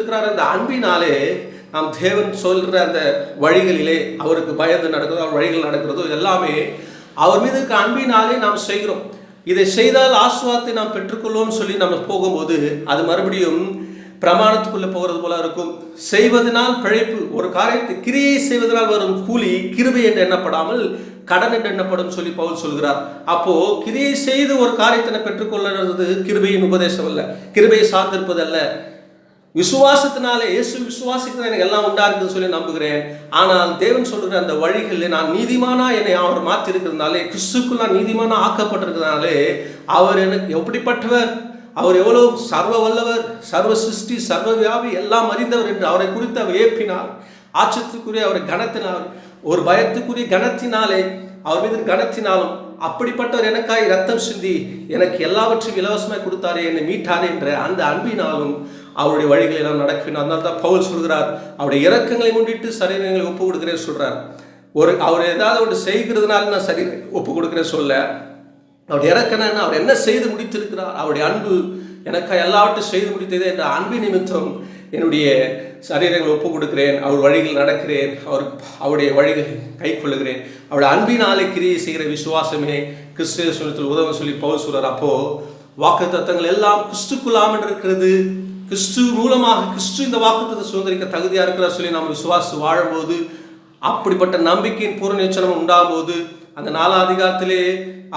வைத்திருக்கிறார் அந்த அன்பினாலே நாம் தேவன் சொல்கிற அந்த வழிகளிலே அவருக்கு பயந்து நடக்கிறதோ, அவர் வழிகள் நடக்கிறதோ எல்லாமே அவர் மீது இருக்க அன்பினாலே நாம் செய்கிறோம். இதை செய்தால் ஆசீர்வாதத்தை நாம் பெற்றுக்கொள்வோம் சொல்லி நம்ம போகும்போது அது மறுபடியும் பிரமாணத்துக்குள்ளே போகிறது போல இருக்கும். செய்வதனால் பிழைப்பு, ஒரு காரியத்தை கிரியை செய்வதனால் வரும் கூலி கிருபை என்று எண்ணப்படாமல் கடன் என்று எண்ணப்படும் சொல்லி பவுல் சொல்கிறார். அப்போ கிரியை செய்து ஒரு காரியத்தினை பெற்றுக்கொள்ளுறது கிருபையின் உபதேசம் அல்ல, கிருபையை சார்ந்திருப்பது அல்ல. விசுவாசத்தினாலே இயேசு விசுவாசிக்கிறது எனக்கு எல்லாம் உண்டா இருக்குன்னு சொல்லி நம்புகிறேன். ஆனால் தேவன் சொல்கிற அந்த வழிகளில் நான் நீதிமானா என்னை அவர் மாற்றிருக்கிறதுனாலே, கிறிஸ்துக்குள் நான் நீதிமானா ஆக்கப்பட்டிருக்கிறதுனாலே அவர் எனக்கு எப்படிப்பட்டவர், அவர் எவ்வளவு சர்வ வல்லவர், சர்வ சிருஷ்டி, சர்வ வியாபி, எல்லாம் அறிந்தவர் என்று அவரை குறித்து அவர் ஏப்பினார். ஆச்சரியத்துக்குரிய அவரை கனத்தினால், ஒரு பயத்துக்குரிய கனத்தினாலே, அவர் மீது கனத்தினாலும் அப்படிப்பட்டவர் எனக்காய் ரத்தம் சிந்தி எனக்கு எல்லாவற்றையும் இலவசமாய் கொடுத்தாரே, என்னை மீட்டாரே என்ற அந்த அன்பினாலும் அவருடைய வழிகளை எல்லாம் நடக்கணும். அதனால தான் பவுல் சொல்கிறார், அவருடைய இரக்கங்களை முன்னிட்டு சரீரங்களை ஒப்பு கொடுக்கிறேன் சொல்றார். அவர் ஏதாவது ஒன்று செய்கிறதுனால நான் சரீரம் ஒப்பு கொடுக்கிறேன் சொல்ல, அவருடைய இறக்கணன்னு அவர் என்ன செய்து முடித்திருக்கிறார், அவருடைய அன்பு எனக்காக எல்லாவற்றையும் செய்து முடித்ததே என்ற அன்பு நிமித்தம் என்னுடைய சரீரங்களை ஒப்பு கொடுக்கிறேன், அவர் வழிகள் நடக்கிறேன், அவருடைய வழிகளை கை கொள்ளுகிறேன். அவருடைய அன்பினாலே கிரியை செய்கிற விசுவாசமே கிறிஸ்துவத்தில் உதவ சொல்லி பவுல் சொல்றார். அப்போ வாக்குத்தத்தங்கள் எல்லாம் கிறிஸ்துக்குள்ளாமல் இருக்கிறது, கிறிஸ்து மூலமாக கிறிஸ்து இந்த வாக்குத்தத்தை சுதந்திரிக்க தகுதியா இருக்கிறார் சொல்லி நாம் விசுவாசி வாழும்போது, அப்படிப்பட்ட நம்பிக்கையின் பூரண நிச்சயம் உண்டாகும் போது, அந்த 4ஆம் அதிகாரத்திலே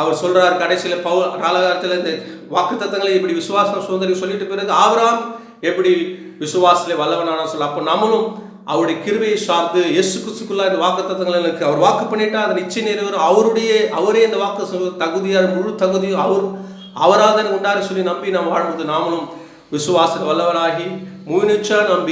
அவர் சொல்றார், கடைசியில் 4ஆம் அதிகாரத்தில் இந்த வாக்குத்தத்தங்களை இப்படி விசுவாசம் சுதந்திரி சொல்லிட்டு பிறகு ஆபிரகாம் எப்படி விசுவாசத்திலே வல்லவனான சொல்ல, அப்போ நம்மளும் அவருடைய கிருபையை சார்ந்து இயேசு கிறிஸ்துக்குள்ள இந்த வாக்குத்தத்தங்களுக்கு அவர் வாக்கு பண்ணிட்டா அதை நிச்சயம் நிறைவேறும். அவரே இந்த வாக்கு தகுதியார், முழு தகுதியும் அவரால் தான் உண்டாரு சொல்லி நம்பி நாம் வாழும்போது நாமளும் விசுவாச வல்லவராகி முழுநிச்சா நம்பி